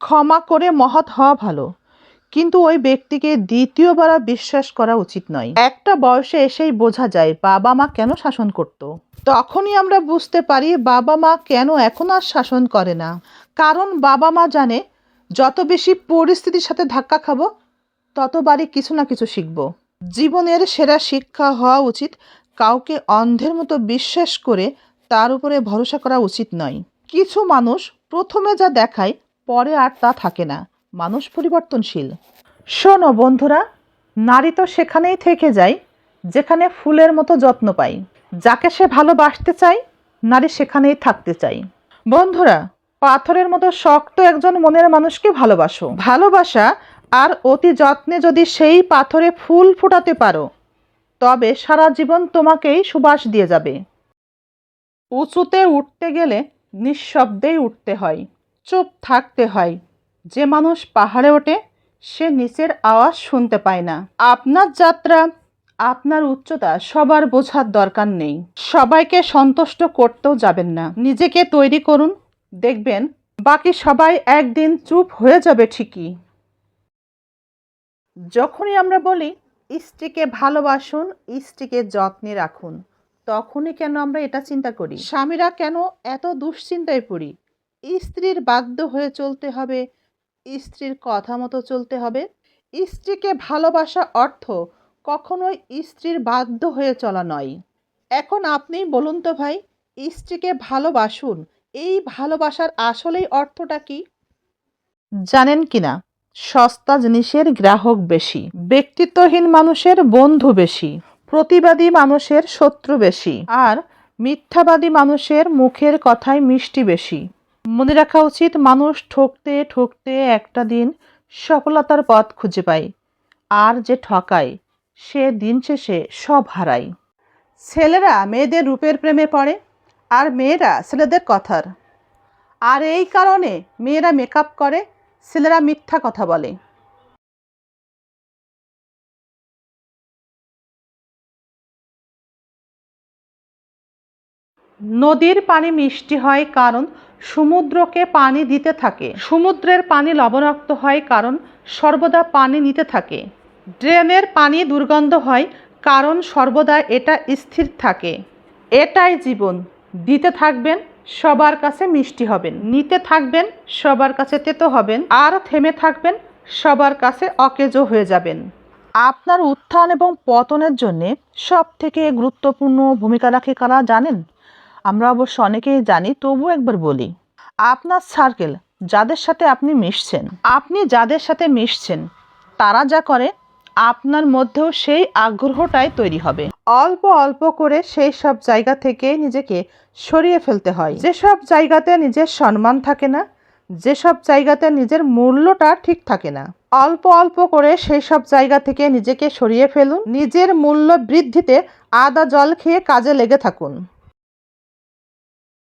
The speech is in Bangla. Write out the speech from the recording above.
ক্ষমা করে মহৎ হওয়া ভালো, কিন্তু ওই ব্যক্তিকে দ্বিতীয়বার আর বিশ্বাস করা উচিত নয়। একটা বয়সে এসেই বোঝা যায় বাবা মা কেন শাসন করত। তখনই আমরা বুঝতে পারি বাবা মা কেন এখন আর শাসন করে না। কারণ বাবা মা জানে যত বেশি পরিস্থিতির সাথে ধাক্কা খাবো ততবারই কিছু না কিছু শিখব। জীবনের সেরা শিক্ষা হওয়া উচিত কাউকে অন্ধের মতো বিশ্বাস করে তার উপরে ভরসা করা উচিত নয়। কিছু মানুষ প্রথমে যা দেখায় পরে আর তা থাকে না। মানুষ পরিবর্তনশীল। শোনো বন্ধুরা, নারী তো সেখানেই থেকে যায় যেখানে ফুলের মতো যত্ন পায়। যাকে সে ভালোবাসতে চায় নারী সেখানেই থাকতে চায়। বন্ধুরা, পাথরের মতো শক্ত একজন মনের মানুষকে ভালোবাসো। ভালোবাসা আর অতি যত্নে যদি সেই পাথরে ফুল ফোটাতে পারো তবে সারা জীবন তোমাকেই সুবাস দিয়ে যাবে। উঁচুতে উঠতে গেলে নিঃশব্দেই উঠতে হয়, চুপ থাকতে হয়। যে মানুষ পাহাড়ে ওঠে সে নিচের আওয়াজ শুনতে পায় না। আপনার যাত্রা, আপনার উচ্চতা সবার বোঝার দরকার নেই। সবাইকে সন্তুষ্ট করতেও যাবেন না। নিজেকে তৈরি করুন, দেখবেন বাকি সবাই একদিন চুপ হয়ে যাবে ঠিকই। যখনই আমরা বলি স্ত্রীকে ভালোবাসুন, স্ত্রীকে যত্নে রাখুন, তখনই কেন আমরা এটা চিন্তা করি স্বামীরা কেন এত দুশ্চিন্তায় পড়ি? স্ত্রীর বাধ্য হয়ে চলতে হবে, স্ত্রীর কথা মতো চলতে হবে। স্ত্রীকে ভালোবাসা অর্থ কখনোই স্ত্রীর বাধ্য হয়ে চলা নয়। এখন আপনিই বলুন তো ভাই, স্ত্রীকে ভালোবাসুন, এই ভালোবাসার আসলেই অর্থটা কি জানেন কিনা? সস্তা জিনিসের গ্রাহক বেশি, ব্যক্তিত্বহীন মানুষের বন্ধু বেশি, প্রতিবাদী মানুষের শত্রু বেশি, আর মিথ্যাবাদী মানুষের মুখের কথায় মিষ্টি বেশি। মনে রাখা উচিত, মানুষ ঠকতে ঠকতে একটা দিন সফলতার পথ খুঁজে পায়, আর যে ঠকায় সে দিন শেষে সব হারায়। ছেলেরা মেয়েদের রূপের প্রেমে পড়ে আর মেয়েরা ছেলেদের কথার। আর এই কারণে মেয়েরা মেকআপ করে, ছেলেরা মিথ্যা কথা বলে। নদীর পানি মিষ্টি হয় কারণ সমুদ্রকে পানি দিতে থাকে। সমুদ্রের পানি লবণাক্ত হয় কারণ সর্বদা পানি নিতে থাকে। ড্রেনের পানি দুর্গন্ধ হয় কারণ সর্বদা এটা স্থির থাকে। এটাই জীবন। দিতে থাকবেন, সবার কাছে মিষ্টি হবেন। নিতে থাকবেন, সবার কাছে তেতো হবেন। আর থেমে থাকবেন, সবার কাছে অকেজো হয়ে যাবেন। আপনার উত্থান এবং পতনের জন্যে সব থেকে গুরুত্বপূর্ণ ভূমিকা রাখে কারা জানেন? আমরা অবশ্য অনেকেই জানি, তবুও একবার বলি। আপনার সার্কেল, যাদের সাথে আপনি যাদের সাথে মিশছেন তারা যা করে আপনার মধ্যেও সেই আগ্রহটাই তৈরি হবে। অল্প অল্প করে সেই সব জায়গা থেকে নিজেকে সরিয়ে ফেলতে হয় যেসব জায়গাতে নিজের সম্মান থাকে না, যেসব জায়গাতে নিজের মূল্যটা ঠিক থাকে না। অল্প অল্প করে সেই সব জায়গা থেকে নিজেকে সরিয়ে ফেলুন। নিজের মূল্য বৃদ্ধিতে আদা জল খেয়ে কাজে লেগে থাকুন।